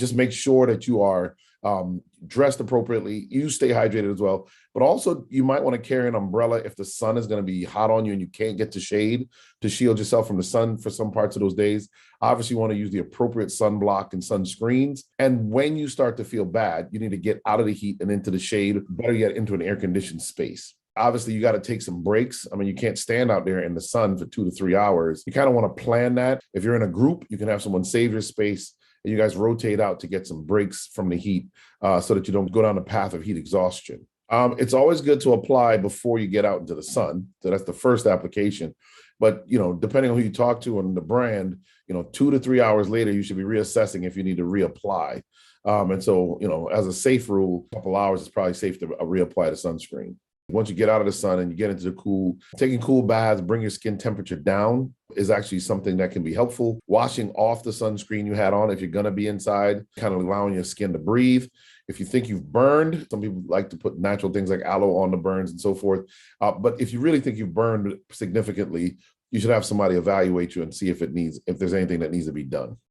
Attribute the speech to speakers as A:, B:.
A: Just make sure that you are dressed appropriately. You stay hydrated as well. But also, you might want to carry an umbrella if the sun is going to be hot on you and you can't get to shade to shield yourself from the sun for some parts of those days. Obviously, you want to use the appropriate sunblock and sunscreens. And when you start to feel bad, you need to get out of the heat and into the shade, better yet, into an air-conditioned space. Obviously, you got to take some breaks. I mean, you can't stand out there in the sun for 2 to 3 hours. You kind of want to plan that. If you're in a group, you can have someone save your space and you guys rotate out to get some breaks from the heat so that you don't go down the path of heat exhaustion. It's always good to apply before you get out into the sun. So that's the first application. But, depending on who you talk to and the brand, 2 to 3 hours later, you should be reassessing if you need to reapply. And so, as a safe rule, a couple hours is probably safe to reapply the sunscreen. Once you get out of the sun and you get into the cool, taking cool baths, bring your skin temperature down is actually something that can be helpful. Washing off the sunscreen you had on if you're going to be inside, kind of allowing your skin to breathe. If you think you've burned, some people like to put natural things like aloe on the burns and so forth. But if you really think you've burned significantly, you should have somebody evaluate you and see if there's anything that needs to be done.